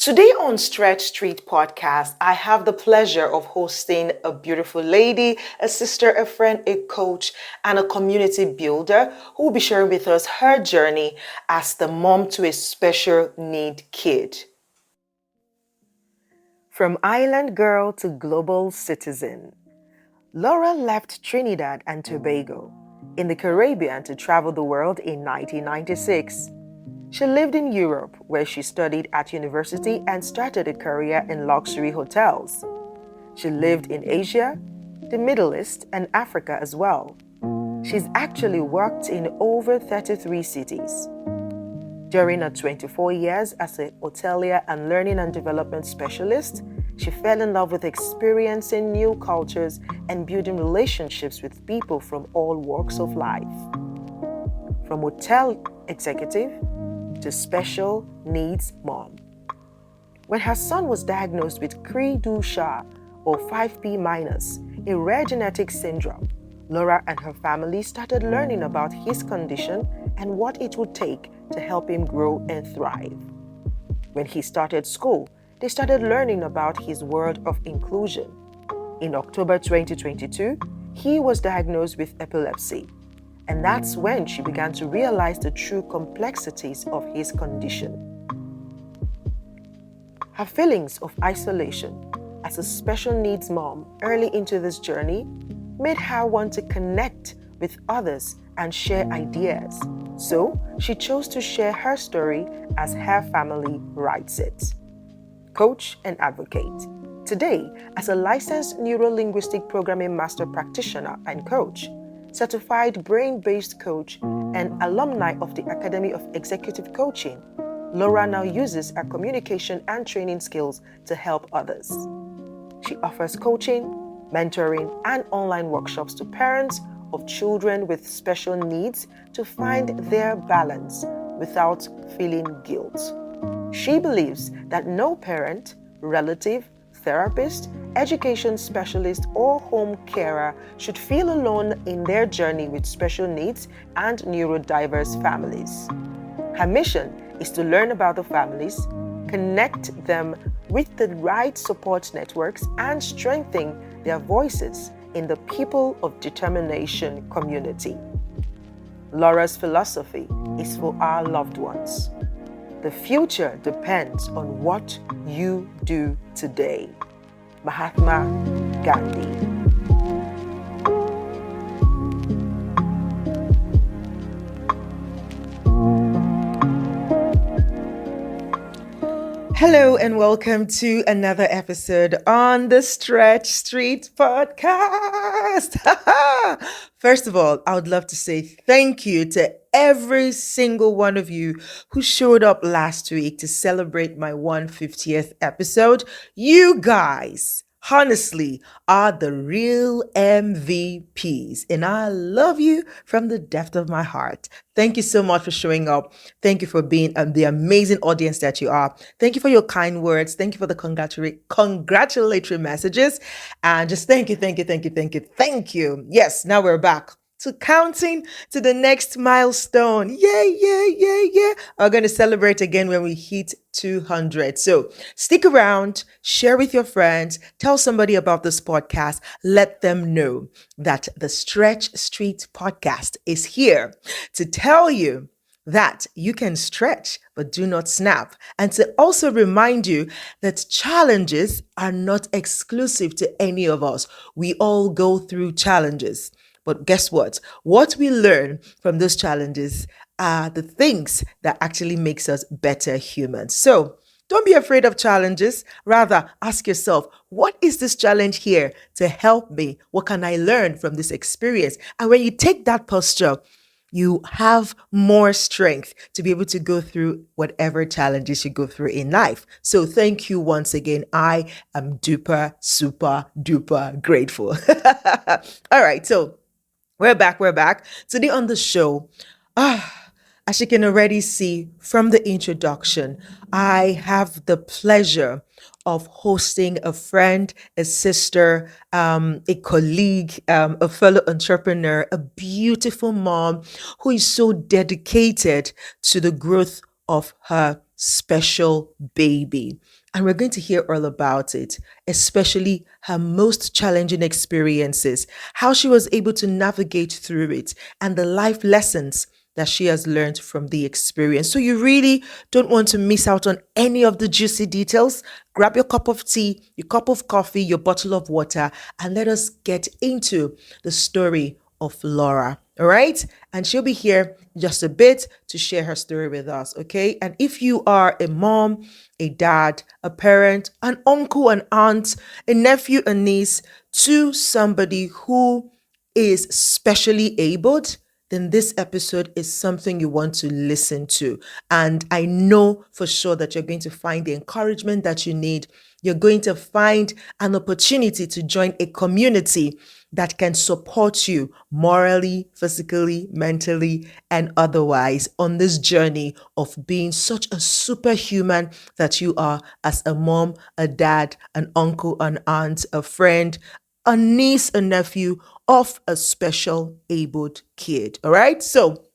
Today on Stretch Street Podcast, I have the pleasure of hosting a beautiful lady, a sister, a friend, a coach, and a community builder who will be sharing with us her journey as the mom to a special need kid. From island girl to global citizen, Laura left Trinidad and Tobago in the Caribbean to travel the world in 1996. She lived in Europe, where she studied at university and started a career in luxury hotels. She lived in Asia, the Middle East, and Africa as well. She's actually worked in over 33 cities. During her 24 years as a hotelier and learning and development specialist, she fell in love with experiencing new cultures and building relationships with people from all walks of life. From hotel executive to special needs mom. When her son was diagnosed with Cri-du-Chat or 5P minus, a rare genetic syndrome, Laura and her family started learning about his condition and what it would take to help him grow and thrive. When he started school, they started learning about his world of inclusion. In October 2022, he was diagnosed with epilepsy. And that's when she began to realize the true complexities of his condition. Her feelings of isolation as a special needs mom early into this journey made her want to connect with others and share ideas. So she chose to share her story as her family writes it. Coach and advocate. Today, as a licensed neuro-linguistic programming master practitioner and coach, certified brain-based coach, and alumni of the Academy of Executive Coaching, Laura now uses her communication and training skills to help others. She offers coaching, mentoring, and online workshops to parents of children with special needs to find their balance without feeling guilt. She believes that no parent, relative, therapist, education specialist, or home carer should feel alone in their journey with special needs and neurodiverse families. Her mission is to learn about the families, connect them with the right support networks, and strengthen their voices in the People of Determination community. Laura's philosophy is for our loved ones. The future depends on what you do today. Mahatma Gandhi. Hello and welcome to another episode on the Stretch Street Podcast. First of all, I would love to say thank you to every single one of you who showed up last week to celebrate my 150th episode. You guys, honestly, are the real MVPs, and I love you from the depth of my heart. Thank you so much for showing up. Thank you for being the amazing audience that you are. Thank you for your kind words. Thank you for the congratulatory messages. And just thank you. Yes, now we're back to counting to the next milestone. Yeah. We're going to celebrate again when we hit 200. So stick around, share with your friends, tell somebody about this podcast, let them know that the Stretch Street Podcast is here to tell you that you can stretch but do not snap, and to also remind you that challenges are not exclusive to any of us. We all go through challenges. But guess what? What we learn from those challenges are the things that actually makes us better humans. So don't be afraid of challenges. Rather, ask yourself, what is this challenge here to help me? What can I learn from this experience? And when you take that posture, you have more strength to be able to go through whatever challenges you go through in life. So thank you once again. I am duper, super, duper grateful. All right, so we're back. Today on the show, as you can already see from the introduction, I have the pleasure of hosting a friend, a sister, a colleague, a fellow entrepreneur, a beautiful mom who is so dedicated to the growth of her special baby. And we're going to hear all about it, especially her most challenging experiences, how she was able to navigate through it, and the life lessons that she has learned from the experience. So you really don't want to miss out on any of the juicy details. Grab your cup of tea, your cup of coffee, your bottle of water, and let us get into the story of Laura. All right. And she'll be here just a bit to share her story with us. Okay. And if you are a mom, a dad, a parent, an uncle, an aunt, a nephew, a niece to somebody who is specially abled, then this episode is something you want to listen to. And I know for sure that you're going to find the encouragement that you need. You're going to find an opportunity to join a community that can support you morally, physically, mentally, and otherwise on this journey of being such a superhuman that you are as a mom, a dad, an uncle, an aunt, a friend, a niece, a nephew of a special abled kid. All right. So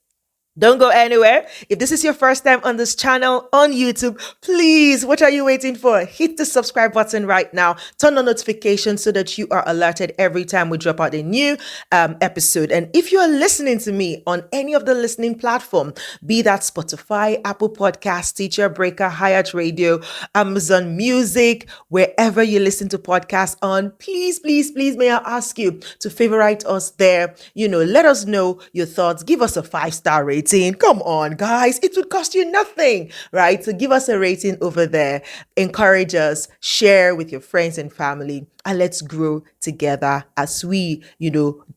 don't go anywhere. If this is your first time on this channel on YouTube, please, what are you waiting for? Hit the subscribe button right now. Turn on notifications so that you are alerted every time we drop out a new episode. And if you are listening to me on any of the listening platform, be that Spotify, Apple Podcasts, Stitcher, Breaker, Hyatt Radio, Amazon Music, wherever you listen to podcasts on, please, please, please, may I ask you to favorite us there. Let us know your thoughts. Give us a 5-star rating. Come on, guys. It would cost you nothing, right? So give us a rating over there. Encourage us, share with your friends and family, and let's grow together as we,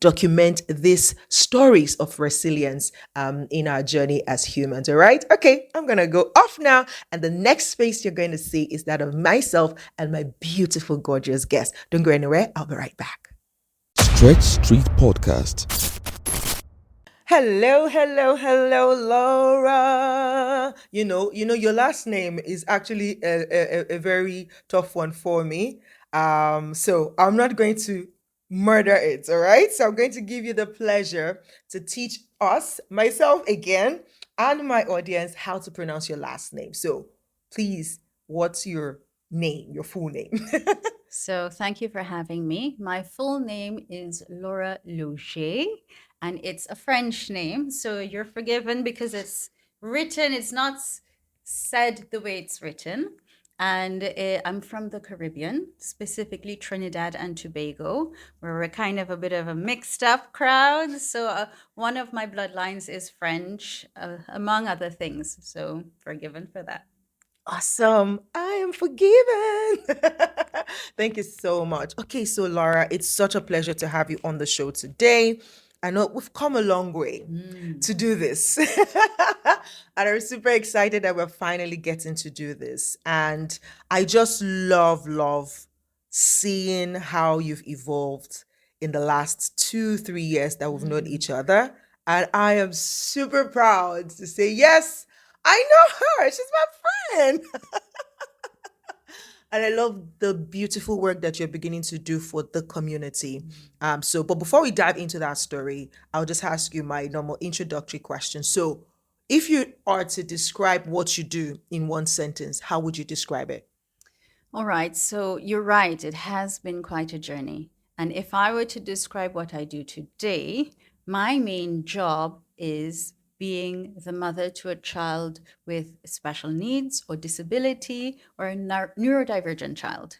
document these stories of resilience in our journey as humans. All right. Okay. I'm going to go off now. And the next face you're going to see is that of myself and my beautiful, gorgeous guest. Don't go anywhere. I'll be right back. Stretch Street Podcast. Hello, hello, hello, Laura. Your last name is actually a very tough one for me. So I'm not going to murder it, all right? So I'm going to give you the pleasure to teach us, myself again, and my audience how to pronounce your last name. So please, what's your name, your full name? So thank you for having me. My full name is Laura Laugier, and it's a French name. So you're forgiven because it's not said the way it's written. And I'm from the Caribbean, specifically Trinidad and Tobago, where we're kind of a bit of a mixed up crowd. So one of my bloodlines is French, among other things. So forgiven for that. Awesome. I am forgiven. Thank you so much. Okay, so Laura, it's such a pleasure to have you on the show today. I know we've come a long way to do this. And I'm super excited that we're finally getting to do this. And I just love seeing how you've evolved in the last 2, 3 years that we've known each other. And I am super proud to say, yes, I know her. She's my friend. And I love the beautiful work that you're beginning to do for the community. But before we dive into that story, I'll just ask you my normal introductory question. So, if you are to describe what you do in one sentence, how would you describe it? All right, so you're right, it has been quite a journey. And if I were to describe what I do today, my main job is being the mother to a child with special needs or disability or a neurodivergent child.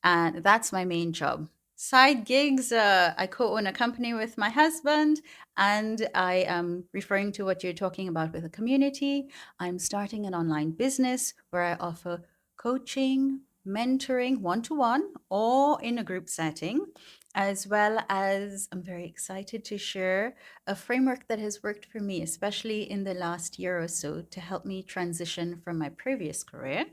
And that's my main job. Side gigs, I co own a company with my husband, and I am referring to what you're talking about with the community. I'm starting an online business where I offer coaching, mentoring one to one or in a group setting, as well as I'm very excited to share a framework that has worked for me, especially in the last year or so, to help me transition from my previous career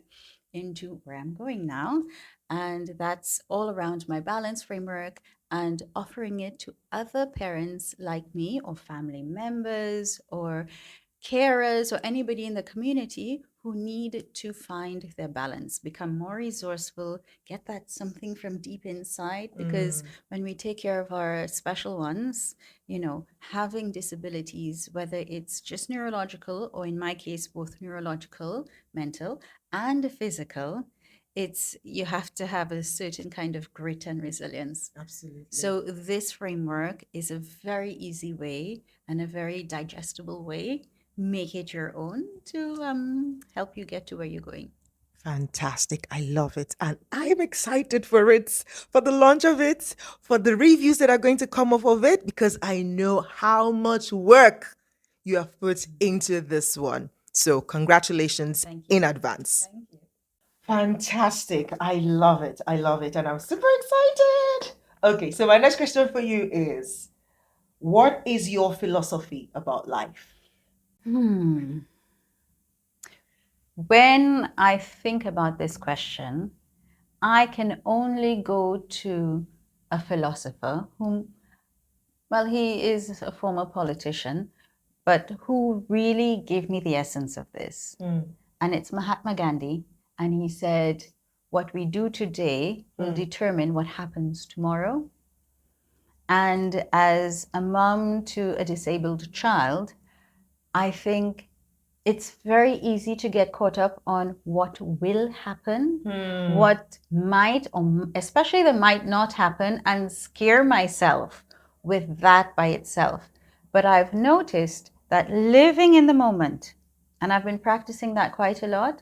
into where I'm going now. And that's all around my balance framework and offering it to other parents like me or family members or carers or anybody in the community who need to find their balance, become more resourceful, get that something from deep inside. Because when we take care of our special ones, having disabilities, whether it's just neurological or in my case, both neurological, mental, and physical, you have to have a certain kind of grit and resilience. Absolutely. So this framework is a very easy way and a very digestible way. Make it your own to help you get to where you're going. Fantastic. I love it. And I'm excited for it, for the launch of it, for the reviews that are going to come off of it, because I know how much work you have put into this one. So, congratulations in advance. Thank you. Fantastic. I love it. I love it. And I'm super excited. Okay, so my next question for you is, what is your philosophy about life? When I think about this question, I can only go to a philosopher he is a former politician, but who really gave me the essence of this. And it's Mahatma Gandhi. And he said, what we do today will determine what happens tomorrow. And as a mom to a disabled child, I think it's very easy to get caught up on what will happen, what might, or especially the might not happen, and scare myself with that by itself. But I've noticed that living in the moment, and I've been practicing that quite a lot,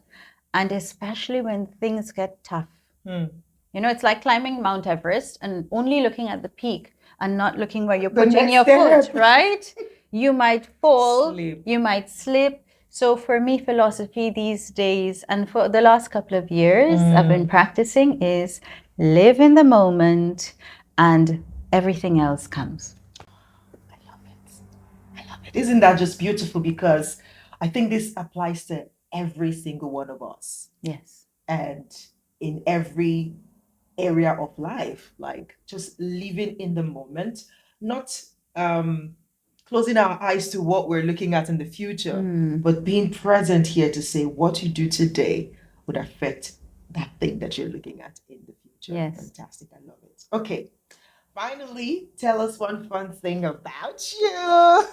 and especially when things get tough. It's like climbing Mount Everest and only looking at the peak and not looking where you're putting your foot, right? You might fall, you might slip. So for me, philosophy these days, and for the last couple of years, I've been practicing is live in the moment and everything else comes. I love it. I love it. Isn't that just beautiful? Because I think this applies to every single one of us. Yes. And in every area of life, like just living in the moment, not closing our eyes to what we're looking at in the future, but being present here to say what you do today would affect that thing that you're looking at in the future. Yes. Fantastic. I love it. Okay. Finally, tell us one fun thing about you.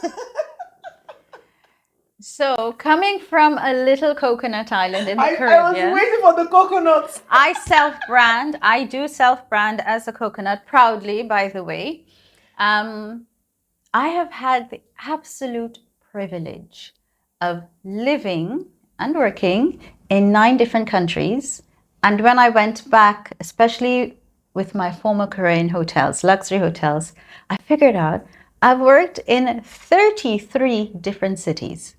So coming from a little coconut island in the I was Caribbean, waiting for the coconuts. I do self-brand as a coconut proudly, by the way. I have had the absolute privilege of living and working in 9 different countries. And when I went back, especially with my former career in hotels, luxury hotels, I figured out I've worked in 33 different cities.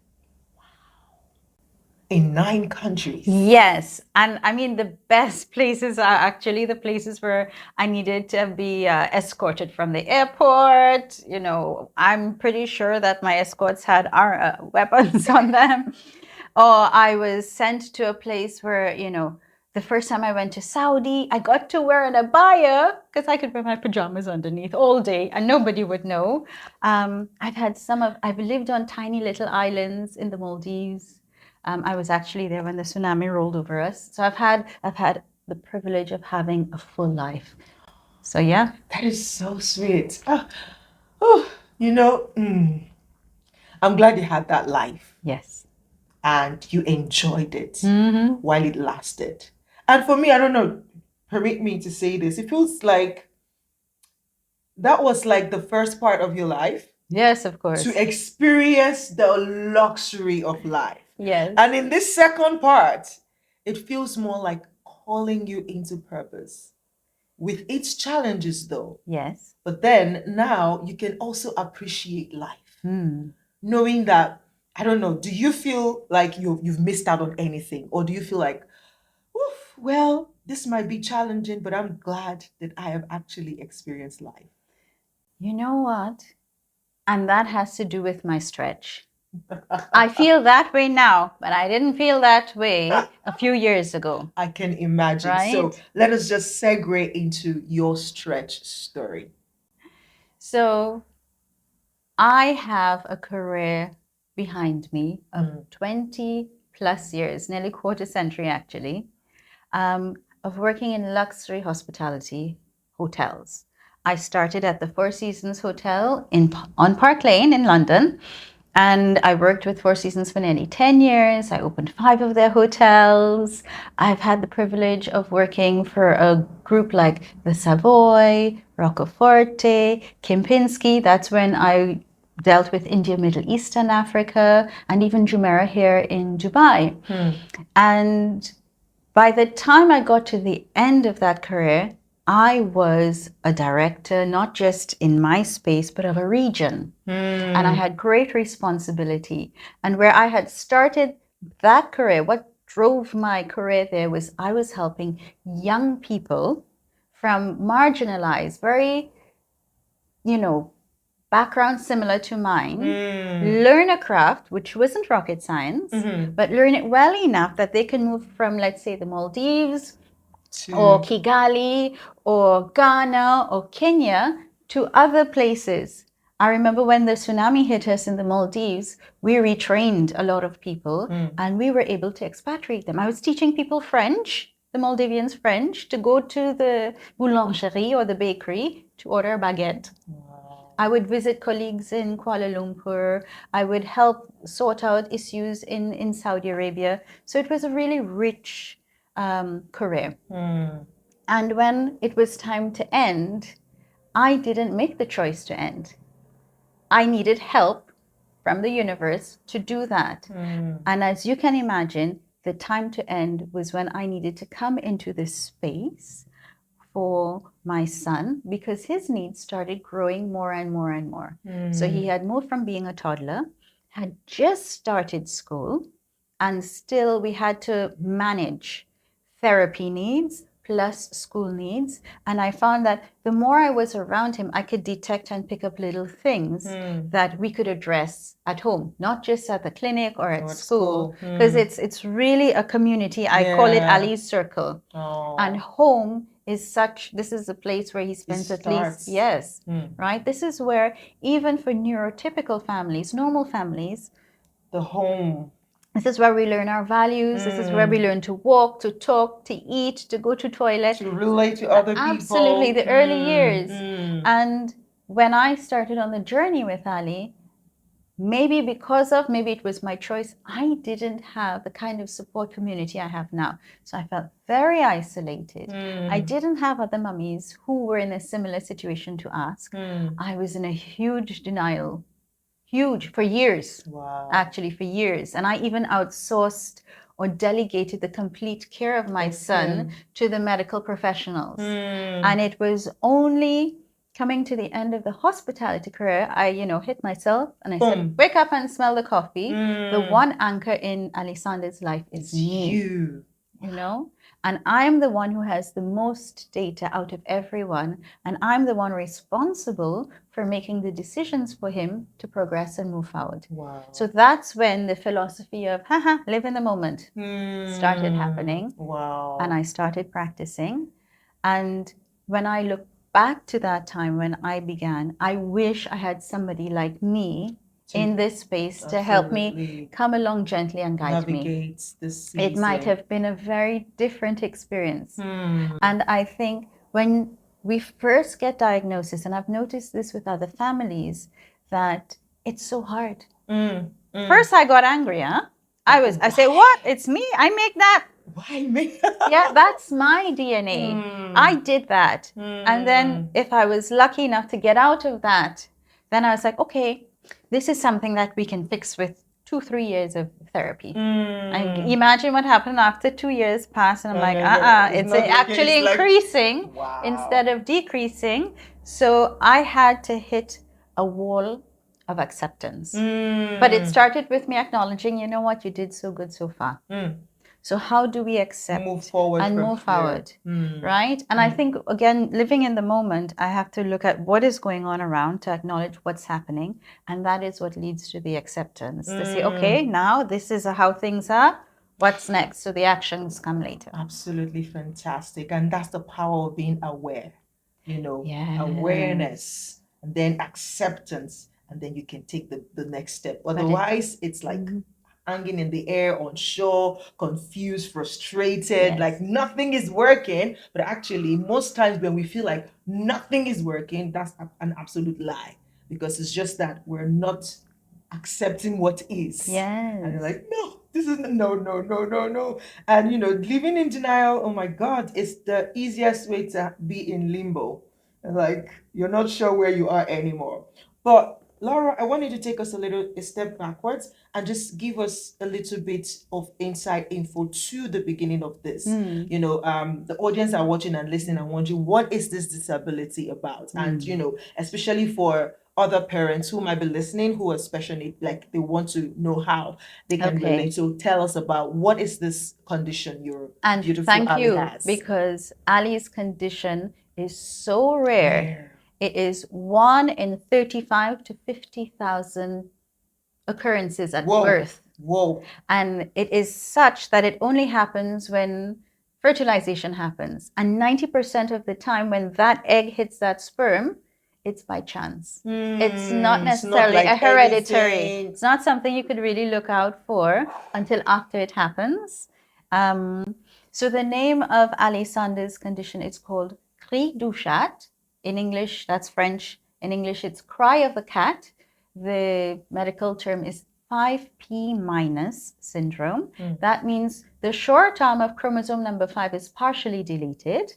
In 9 countries. Yes. And I mean, the best places are actually the places where I needed to be escorted from the airport. I'm pretty sure that my escorts had our weapons on them. Or I was sent to a place where, the first time I went to Saudi, I got to wear an abaya because I could wear my pajamas underneath all day and nobody would know. I've lived on tiny little islands in the Maldives. I was actually there when the tsunami rolled over us. So I've had the privilege of having a full life. So yeah. That is so sweet. I'm glad you had that life. Yes. And you enjoyed it while it lasted. And for me, I don't know, permit me to say this, it feels like that was like the first part of your life. Yes, of course. To experience the luxury of life. Yes. And in this second part, it feels more like calling you into purpose. With its challenges though. Yes. But then now you can also appreciate life. Knowing that, I don't know, do you feel like you've missed out on anything? Or do you feel like, well, this might be challenging, but I'm glad that I have actually experienced life? You know what? And that has to do with my stretch. I feel that way now, but I didn't feel that way a few years ago. I can imagine. Right? So let us just segue into your stretch story. So I have a career behind me of 20 plus years, nearly quarter century actually, of working in luxury hospitality hotels. I started at the Four Seasons Hotel on Park Lane in London, and I worked with Four Seasons for nearly 10 years. I opened 5 of their hotels. I've had the privilege of working for a group like the Savoy, Roccaforte, Kempinski. That's when I dealt with India, Middle East, and Africa, and even Jumeirah here in Dubai. And by the time I got to the end of that career, I was a director, not just in my space, but of a region. And I had great responsibility. And where I had started that career, what drove my career there was I was helping young people from marginalized, very, backgrounds similar to mine, learn a craft, which wasn't rocket science, but learn it well enough that they can move from, let's say, the Maldives or Kigali or Ghana or Kenya to other places. I remember when the tsunami hit us in the Maldives, we retrained a lot of people and we were able to expatriate them. I was teaching people French, the Maldivians French, to go to the boulangerie or the bakery to order a baguette. I would visit colleagues in Kuala Lumpur. I would help sort out issues in Saudi Arabia. So it was a really rich career. And when it was time to end, I didn't make the choice to end. I needed help from the universe to do that. And as you can imagine, the time to end was when I needed to come into this space for my son because his needs started growing more and more and more. So he had moved from being a toddler, had just started school, and still we had to manage therapy needs plus school needs. And I found that the more I was around him, I could detect and pick up little things that we could address at home, not just at the clinic or at school, because it's really a community. I call it Ali's Circle. And home is this is a place where he spends at least, right? This is where, even for neurotypical families, normal families, the home. This is where we learn our values. This is where we learn to walk, to talk, to eat, to go to toilet. To relate to other people. Absolutely, the early years. And when I started on the journey with Ali, maybe it was my choice, I didn't have the kind of support community I have now. So I felt very isolated. I didn't have other mummies who were in a similar situation to ask. I was in a huge denial. For years. Wow. Actually, for years. And I even outsourced or delegated the complete care of my son to the medical professionals. And it was only coming to the end of the hospitality career, I, hit myself and I said, wake up and smell the coffee. The one anchor in Alexander's life is me. You. And I'm the one who has the most data out of everyone. And I'm the one responsible for making the decisions for him to progress and move forward. Wow. So that's when the philosophy of, live in the moment started happening. Wow. And I started practicing. And when I look back to that time when I began, I wish I had somebody like me in this space to help me come along gently and guide me. This it might have been a very different experience. And I think when we first get diagnosis, and I've noticed this with other families, that it's so hard. First I got angry, I say, what? It's me? I make that? Why me? Yeah, that's my DNA. I did that. And then if I was lucky enough to get out of that, then I was like, okay, this is something that we can fix with 2-3 years of therapy. And imagine what happened after 2 years passed, and I'm like, it's actually increasing instead of decreasing. So I had to hit a wall of acceptance. But it started with me acknowledging, you know what, you did so good so far. So how do we accept move forward and move forward, right? And I think, again, living in the moment, I have to look at what is going on around to acknowledge what's happening. And that is what leads to the acceptance. To say, okay, now this is how things are. What's next? So the actions come later. Absolutely fantastic. And that's the power of being aware, awareness, and then acceptance. And then you can take the next step. Otherwise, it's like hanging in the air, unsure, confused, frustrated, Yes. like nothing is working. But actually, most times when we feel like nothing is working, that's an absolute lie, because it's just that we're not accepting what is. And you're Yes. like, no, this is no, no, no, no, no. And living in denial, oh my God, it's the easiest way to be in limbo. Like you're not sure where you are anymore. But Laura, I want you to take us a step backwards and just give us a little bit of inside info to the beginning of this. The audience are watching and listening and wondering, what is this disability about? And especially for other parents who might be listening who are special need, like they want to know how they can Okay. relate. So tell us about what is this condition your And beautiful thank Ali you, has. because Ali's condition is so rare. Rare. It is 1 in 35 to 50,000 occurrences at Whoa. birth. Whoa. And it is such that it only happens when fertilization happens. And 90% of the time when that egg hits that sperm, it's by chance. It's not necessarily a hereditary. anything. It's not something you could really look out for until after it happens. So the name of Alexander's condition is called cri du chat. In English, that's French. In English, it's cry of the cat. The medical term is 5p minus syndrome. That means the short arm of chromosome number 5 is partially deleted,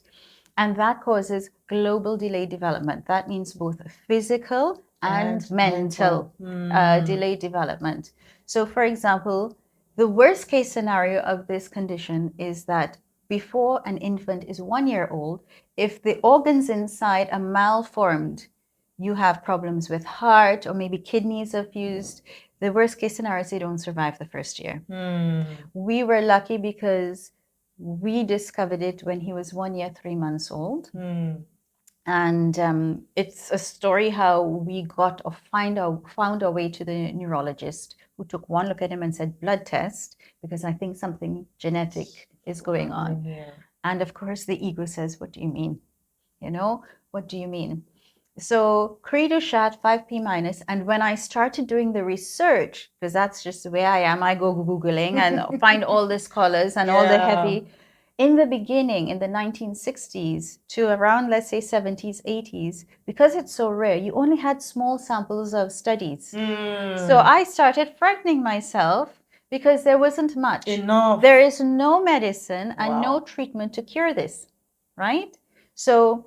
and that causes global delayed development. That means both physical and mental delayed development. So, for example, the worst case scenario of this condition is that before an infant is 1 year old, if the organs inside are malformed, you have problems with heart or maybe kidneys are fused. The worst case scenario is they don't survive the first year. We were lucky because we discovered it when he was 1 year, 3 months old. And it's a story how we got or found our way to the neurologist, who took one look at him and said, blood test, because I think something genetic is going on. And of course, the ego says, what do you mean? What do you mean? So cri du chat, 5p minus. And when I started doing the research, because that's just the way I am, I go Googling and find all the scholars and all the heavy. In the beginning, in the 1960s to around, let's say, 70s, 80s, because it's so rare, you only had small samples of studies. So I started frightening myself because there wasn't much. Enough. There is no medicine and no treatment to cure this, right? So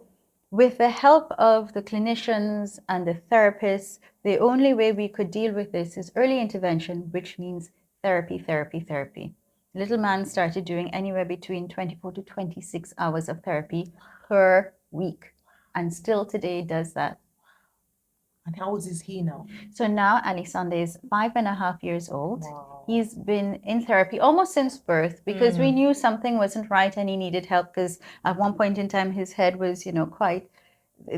with the help of the clinicians and the therapists, the only way we could deal with this is early intervention, which means therapy, therapy, therapy. Little man started doing anywhere between 24 to 26 hours of therapy per week, and still today does that. And how old is he now? So now Alexander is 5.5 years old. Wow. He's been in therapy almost since birth because we knew something wasn't right and he needed help, because at one point in time his head was, quite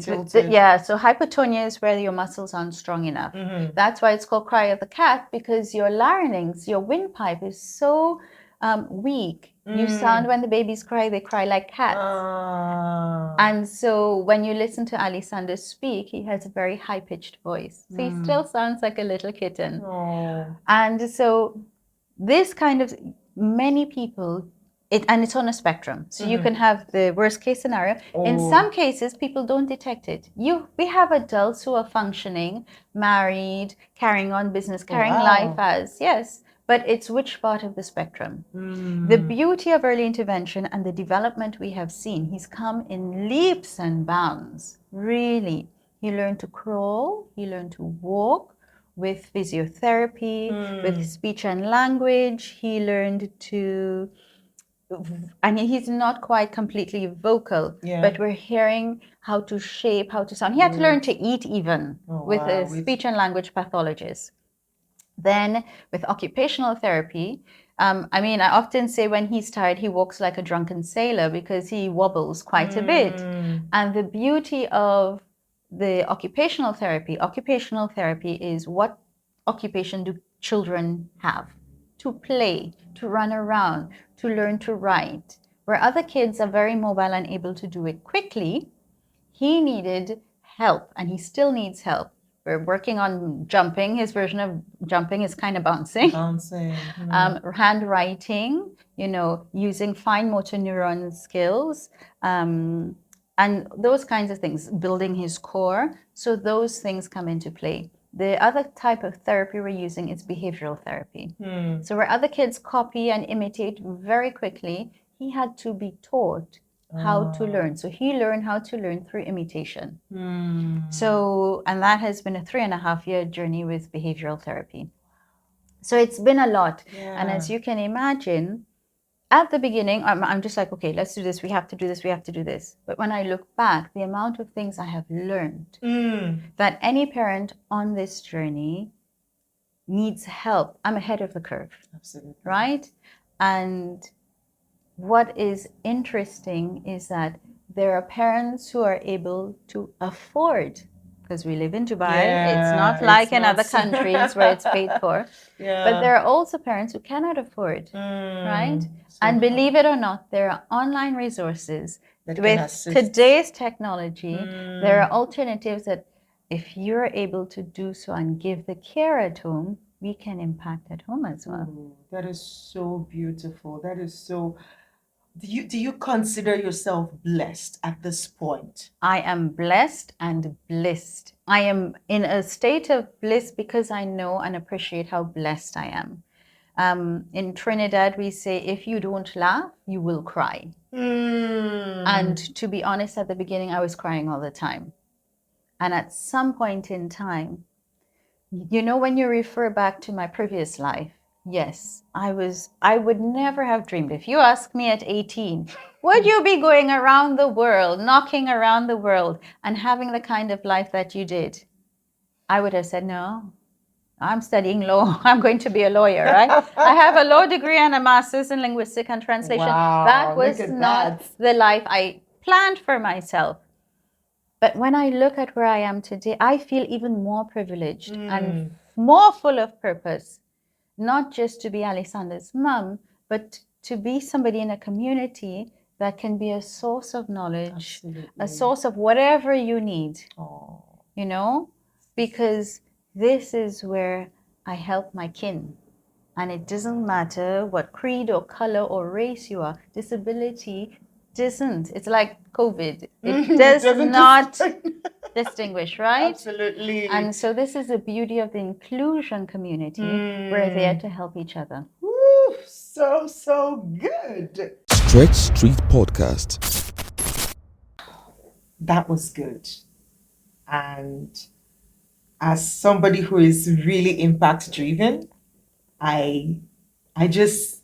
tilted. Yeah, so hypotonia is where your muscles aren't strong enough. That's why it's called cry of the cat, because your larynx, your windpipe is so weak. You sound, when the babies cry, they cry like cats. And so when you listen to Alexander speak, he has a very high-pitched voice. So he still sounds like a little kitten. And so this kind of, many people, it's on a spectrum. So you can have the worst case scenario. In some cases, people don't detect it. We have adults who are functioning, married, carrying on business, carrying life as, yes. But it's which part of the spectrum. The beauty of early intervention and the development we have seen, he's come in leaps and bounds, really. He learned to crawl, he learned to walk with physiotherapy, with speech and language. He learned to, and he's not quite completely vocal, but we're hearing how to shape, how to sound. He had to learn to eat even with a speech and language pathologist. Then with occupational therapy, I often say when he's tired, he walks like a drunken sailor because he wobbles quite a bit. And the beauty of the occupational therapy is, what occupation do children have? To play, to run around, to learn to write. Where other kids are very mobile and able to do it quickly, he needed help, and he still needs help We're working on jumping. His version of jumping is kind of bouncing. Bouncing. Handwriting, using fine motor neuron skills, and those kinds of things, building his core. So those things come into play. The other type of therapy we're using is behavioral therapy. So where other kids copy and imitate very quickly, he had to be taught how to learn. So he learned how to learn through imitation. So, and that has been a 3.5-year journey with behavioral therapy. So it's been a lot. And as you can imagine, at the beginning, I'm just like, okay, let's do this. We have to do this. We have to do this. But when I look back, the amount of things I have learned that any parent on this journey needs help. I'm ahead of the curve. Absolutely. Right? And what is interesting is that there are parents who are able to afford, because we live in Dubai, it's not like in other countries where it's paid for. But there are also parents who cannot afford, right? And believe it or not, there are online resources That can with assist. today's technology. There are alternatives that if you're able to do so and give the care at home, we can impact at home as well. That is so beautiful. That is so. Do you consider yourself blessed at this point? I am blessed and blissed. I am in a state of bliss because I know and appreciate how blessed I am. In Trinidad, we say, if you don't laugh, you will cry. And to be honest, at the beginning, I was crying all the time. And at some point in time, when you refer back to my previous life, yes, I would never have dreamed. If you ask me at 18, would you be going around the world, knocking around the world and having the kind of life that you did? I would have said, no, I'm studying law. I'm going to be a lawyer, right? I have a law degree and a master's in linguistic and translation. Wow, that was look at not that. the life I planned for myself. But when I look at where I am today, I feel even more privileged and more full of purpose. Not just to be Alexander's mum, but to be somebody in a community that can be a source of knowledge, a source of whatever you need, because this is where I help my kin. And it doesn't matter what creed or color or race you are. Disability doesn't. It's like COVID. It does not distinguish, right? Absolutely. And so this is the beauty of the inclusion community. We're there to help each other. Woo, so good. Stretch Street Podcast. That was good. And as somebody who is really impact driven, I just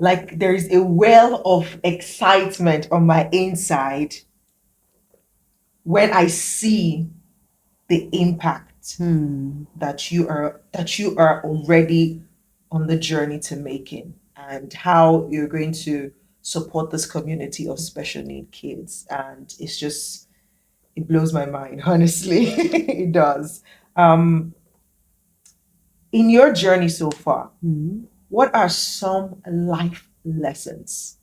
like there's a well of excitement on my inside when I see the impact that you are already on the journey to making, and how you're going to support this community of special need kids. And it blows my mind, honestly. It does. In your journey so far, what are some life lessons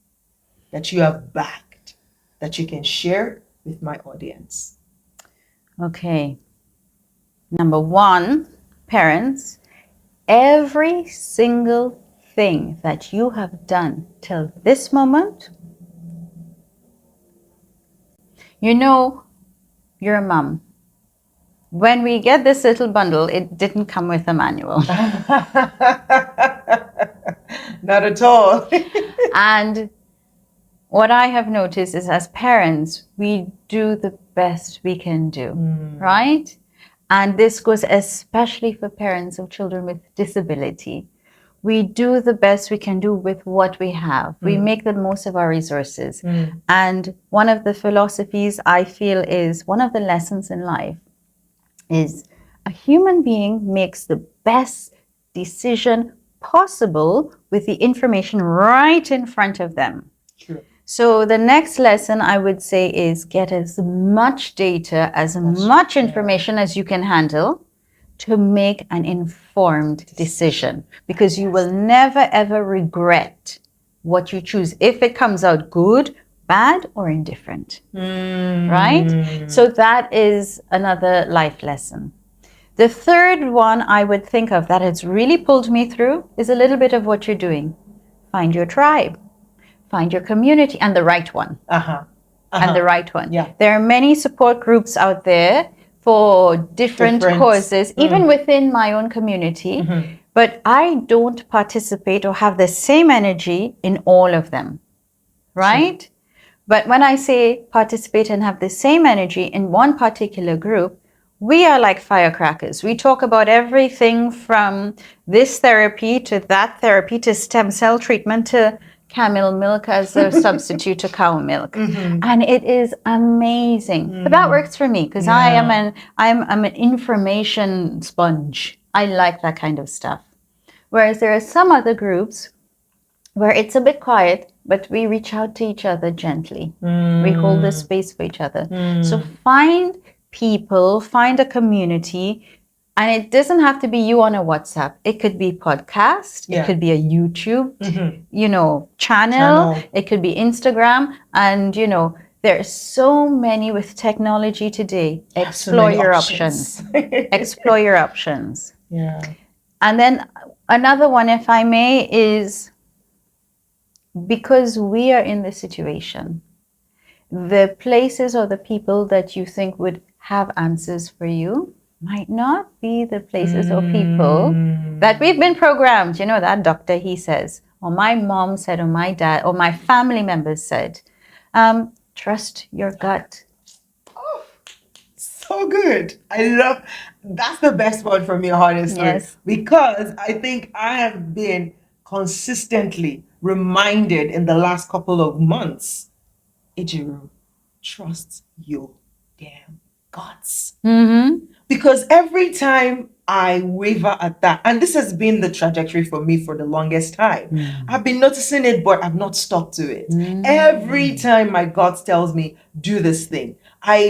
that you have bagged that you can share with my audience? Okay. Number one, parents, every single thing that you have done till this moment, you're a mom. When we get this little bundle, it didn't come with a manual. Not at all. And what I have noticed is, as parents, we do the best we can do, right? And this goes especially for parents of children with disability. We do the best we can do with what we have. We make the most of our resources. And one of the philosophies I feel is one of the lessons in life is a human being makes the best decision possible with the information right in front of them. True. So the next lesson I would say is get as much data, as much information as you can handle to make an informed decision, because you will never ever regret what you choose if it comes out good, bad, or indifferent. Right? So that is another life lesson. The third one I would think of that has really pulled me through is a little bit of what you're doing. Find your tribe, find your community, and the right one. And the right one. Yeah. There are many support groups out there for different causes, even within my own community, but I don't participate or have the same energy in all of them, right? Sure. But when I say participate and have the same energy in one particular group, we are like firecrackers. We talk about everything from this therapy to that therapy to stem cell treatment to camel milk as a substitute to cow milk. And it is amazing. But that works for me because I'm an information sponge. I like that kind of stuff. Whereas there are some other groups where it's a bit quiet, but we reach out to each other gently. We hold the space for each other. So find people, find a community, and it doesn't have to be you on a WhatsApp. It could be podcast, it could be a YouTube, channel. It could be Instagram, and there are so many with technology today. Explore your options. Explore your options. Yeah. And then another one, if I may, is because we are in this situation, the places or the people that you think would have answers for you might not be the places or people that we've been programmed. That doctor, he says, or my mom said, or my dad, or my family members said, trust your gut. Oh, so good. That's the best one for me, honestly. Yes. Because I think I have been consistently reminded in the last couple of months, Ijiru, trust your damn guts. Because every time I waver at that, and this has been the trajectory for me for the longest time, I've been noticing it, but I've not stuck to it. Every time my gut tells me, do this thing,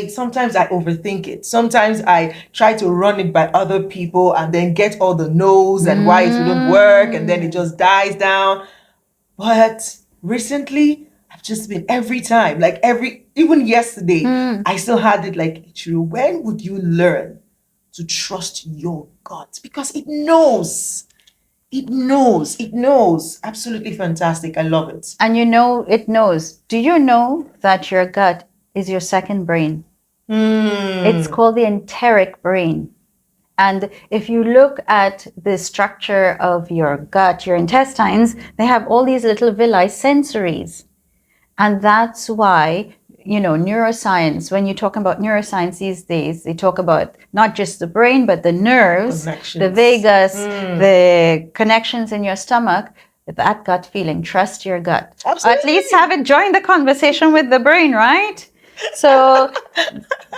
sometimes I overthink it. Sometimes I try to run it by other people and then get all the no's and why it wouldn't work, and then it just dies down. But recently, I've just been every time, even yesterday, I still had it like, Ichiru, when would you learn to trust your gut? Because it knows. It knows. Absolutely fantastic. I love it. And it knows. Do you know that your gut is your second brain? It's called the enteric brain. And if you look at the structure of your gut, your intestines, they have all these little villi sensories. And that's why, neuroscience, when you're talking about neuroscience these days, they talk about not just the brain, but the nerves, the vagus, the connections in your stomach, that gut feeling. Trust your gut. Absolutely. At least have it join the conversation with the brain, right? So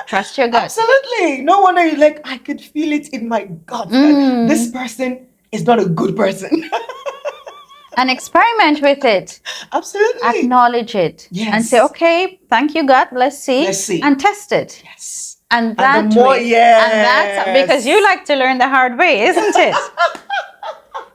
trust your gut. Absolutely. No wonder you're like, I could feel it in my gut that this person is not a good person. And experiment with it. Absolutely. Acknowledge it. Yes. And say, okay, thank you, gut. Let's see. And test it. Yes. And that and the more, way. yes. And that's because you like to learn the hard way, isn't it?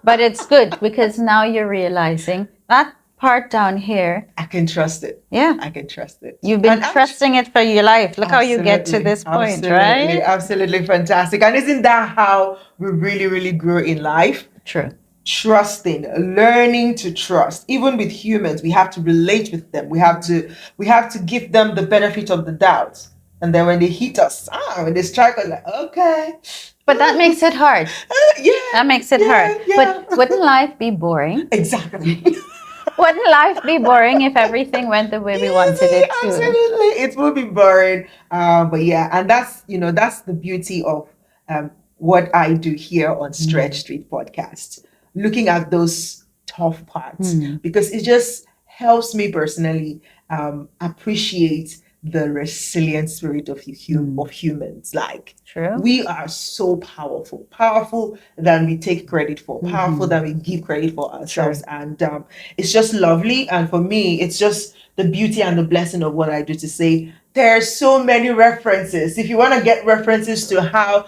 But it's good because now you're realizing that part down here, I can trust it. Yeah. I can trust it. You've been trusting it for your life. Look how you get to this point, right? Absolutely fantastic. And isn't that how we really, really grow in life? True. Trusting, learning to trust. Even with humans, we have to relate with them. We have to give them the benefit of the doubt. And then when they hit us, when they strike us, like, okay. But that makes it hard. That makes it hard. Yeah. But wouldn't life be boring? Exactly. Wouldn't life be boring if everything went the way we wanted it to? Absolutely. It would be boring. But yeah, and that's the beauty of what I do here on Stretch Street Podcast. Looking at those tough parts, because it just helps me personally appreciate the resilient spirit of humans. Like, true, we are so powerful than we take credit for, powerful than we give credit for ourselves. True. And it's just lovely. And for me, it's just the beauty and the blessing of what I do to say there are so many references. If you want to get references to how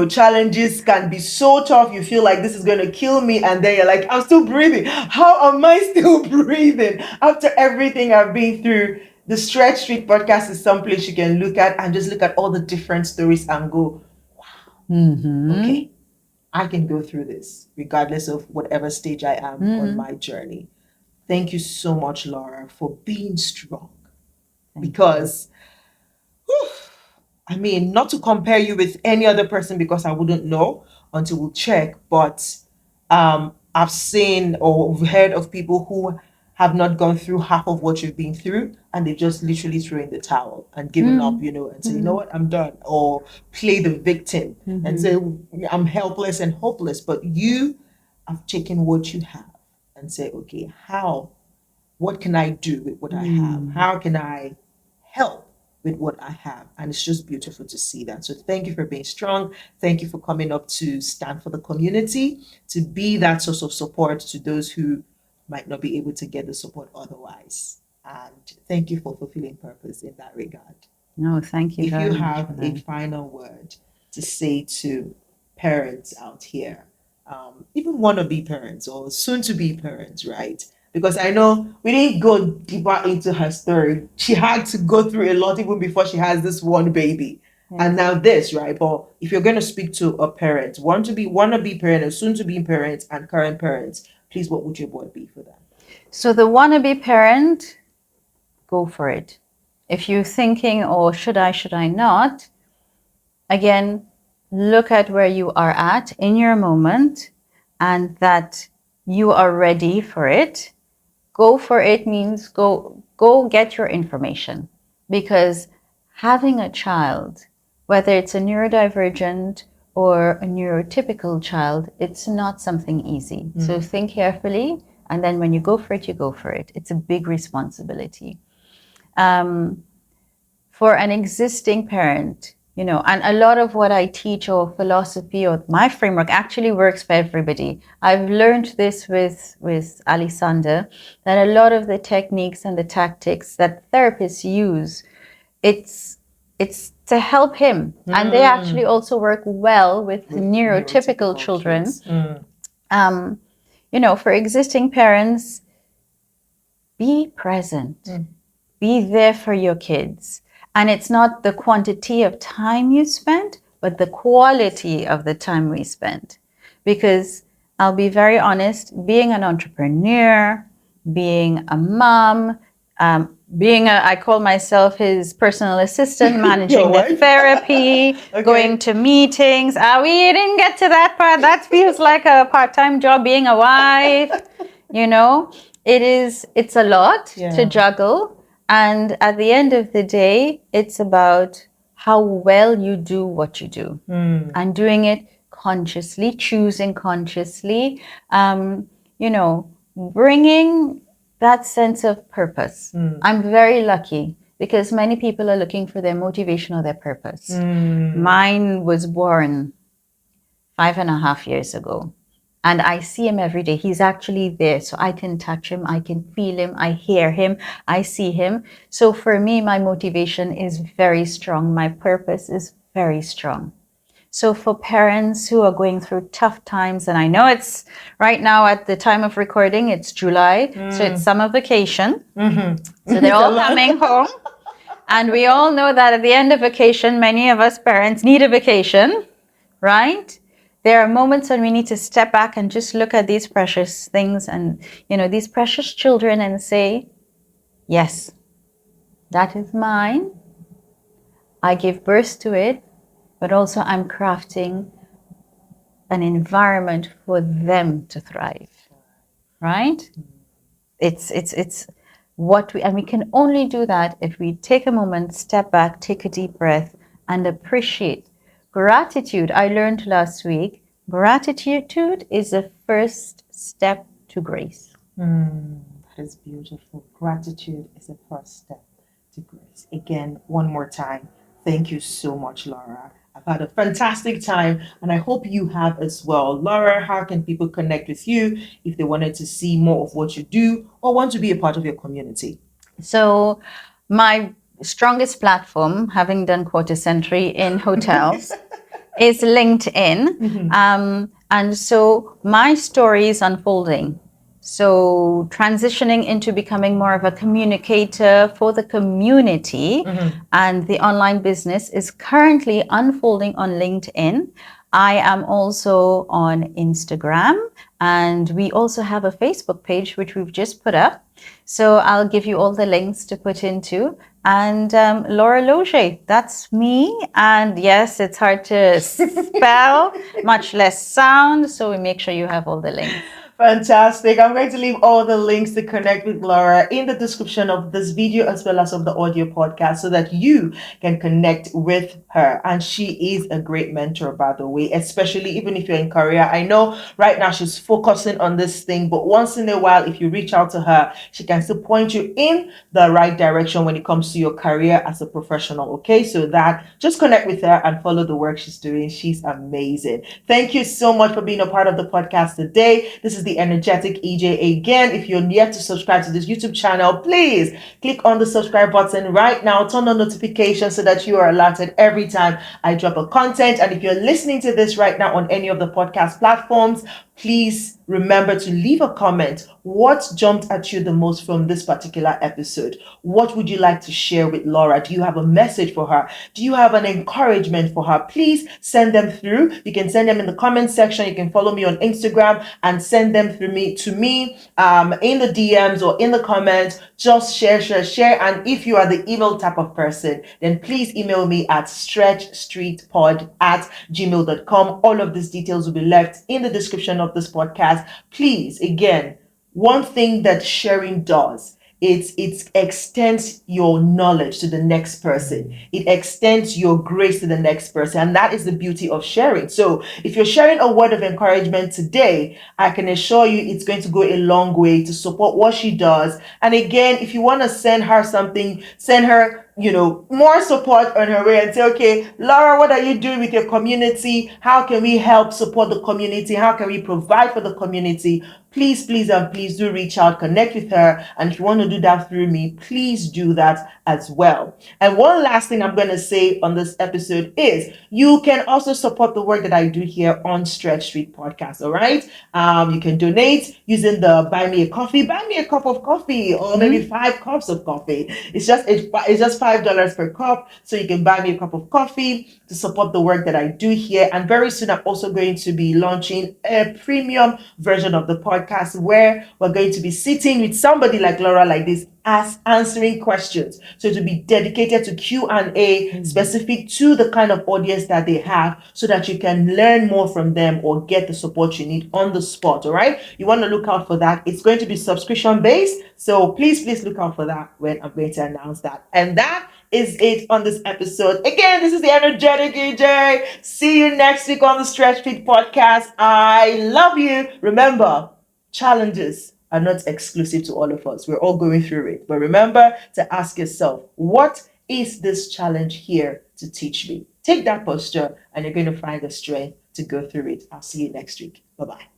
challenges can be so tough, you feel like this is going to kill me, and then you're like, I'm still breathing. How am I still breathing after everything I've been through? The Stretch Street Podcast is some place you can look at and just look at all the different stories and go, wow, Okay, I can go through this regardless of whatever stage I am on my journey. Thank you so much, Laura, for being strong. Because, I mean, not to compare you with any other person because I wouldn't know until we check, but I've seen or heard of people who have not gone through half of what you've been through and they just literally throw in the towel and given up, and say, you know what, I'm done, or play the victim and say, I'm helpless and hopeless. But you have taken what you have and say, okay, what can I do with what I have? How can I help with what I have? And it's just beautiful to see that. So thank you for being strong. Thank you for coming up to stand for the community, to be that source of support to those who might not be able to get the support otherwise. And thank you for fulfilling purpose in that regard. No, thank you If very you much have for a that. final word to say to parents out here, even wannabe parents or soon to be parents, right? Because I know we didn't go deeper into her story. She had to go through a lot even before she has this one baby. And now this, right? But if you're going to speak to a parent, wannabe parent, or soon to be parents, and current parents, please, what would your word be for them? So the wannabe parent, go for it. If you're thinking, oh, should I not? Again, look at where you are at in your moment and that you are ready for it. Go for it means go get your information, because having a child, whether it's a neurodivergent or a neurotypical child, it's not something easy. So think carefully, and then when you go for it, you go for it. It's a big responsibility. For an existing parent, and a lot of what I teach or philosophy or my framework actually works for everybody. I've learned this with Alexander, that a lot of the techniques and the tactics that therapists use, it's to help him. And they actually also work well with neurotypical children. For existing parents, be present. Be there for your kids. And it's not the quantity of time you spend, but the quality of the time we spend. Because I'll be very honest, being an entrepreneur, being a mom, I call myself his personal assistant, managing the therapy, going to meetings. We didn't get to that part. That feels like a part-time job, being a wife. It's a lot to juggle. And at the end of the day, it's about how well you do what you do and doing it consciously, choosing consciously, bringing that sense of purpose. I'm very lucky because many people are looking for their motivation or their purpose. Mine was born 5.5 years ago. And I see him every day. He's actually there. So I can touch him. I can feel him. I hear him. I see him. So for me, my motivation is very strong. My purpose is very strong. So for parents who are going through tough times, and I know it's right now at the time of recording, it's July. So it's summer vacation. So they're all coming home. And we all know that at the end of vacation, many of us parents need a vacation, right? There are moments when we need to step back and just look at these precious things and, these precious children and say, yes, that is mine. I give birth to it, but also I'm crafting an environment for them to thrive, right? It's what and we can only do that if we take a moment, step back, take a deep breath, and appreciate. Gratitude, I learned last week, gratitude is the first step to grace. That is beautiful. Gratitude is the first step to grace. Again, one more time, thank you so much, Laura. I've had a fantastic time and I hope you have as well. Laura, how can people connect with you if they wanted to see more of what you do or want to be a part of your community? So my strongest platform, having done quarter century in hotels, is LinkedIn. And so my story is unfolding. So transitioning into becoming more of a communicator for the community and the online business is currently unfolding on LinkedIn. I am also on Instagram, and we also have a Facebook page, which we've just put up. So I'll give you all the links to put into. And Laura Laugier, that's me. And yes, it's hard to spell, much less sound. So we make sure you have all the links. Fantastic. I'm going to leave all the links to connect with Laura in the description of this video as well as of the audio podcast so that you can connect with her. And she is a great mentor, by the way, especially even if you're in career. I know right now she's focusing on this thing, but once in a while, if you reach out to her, she can still point you in the right direction when it comes to your career as a professional. Okay, so that just connect with her and follow the work she's doing. She's amazing. Thank you so much for being a part of the podcast today. This is the energetic EJ again. If you're yet to subscribe to this YouTube channel, please click on the subscribe button right now. Turn on notifications so that you are alerted every time I drop a content. And if you're listening to this right now on any of the podcast platforms, please remember to leave a comment. What jumped at you the most from this particular episode? What would you like to share with Laura? Do you have a message for her? Do you have an encouragement for her? Please send them through. You can send them in the comment section. You can follow me on Instagram and send them through to me in the DMs or in the comments. Just share. And if you are the email type of person, then please email me at stretchstreetpod@gmail.com. All of these details will be left in the description of this podcast. Please, again, one thing that sharing does, it extends your knowledge to the next person. It extends your grace to the next person. And that is the beauty of sharing. So if you're sharing a word of encouragement today, I can assure you it's going to go a long way to support what she does. And again, if you want to send her something, send her more support on her way and say, okay, Laura, what are you doing with your community? How can we help support the community? How can we provide for the community? Please do reach out, connect with her. And if you want to do that through me, please do that as well. And one last thing I'm going to say on this episode is you can also support the work that I do here on Stretch Street Podcast. All right. You can donate using the buy me a cup of coffee, or maybe 5 cups of coffee. It's just $5 per cup. So you can buy me a cup of coffee to support the work that I do here. And very soon, I'm also going to be launching a premium version of the podcast where we're going to be sitting with somebody like Laura like this, answering questions. So to be dedicated to Q&A specific to the kind of audience that they have, so that you can learn more from them or get the support you need on the spot. All right. You want to look out for that. It's going to be subscription based. So please look out for that when I'm going to announce that. And that is it on this episode. Again, this is the energetic EJ. See you next week on the Stretch Fit podcast. I love you. Remember, challenges are not exclusive to all of us. We're all going through it. But remember to ask yourself, what is this challenge here to teach me? Take that posture and you're going to find the strength to go through it. I'll see you next week. Bye-bye.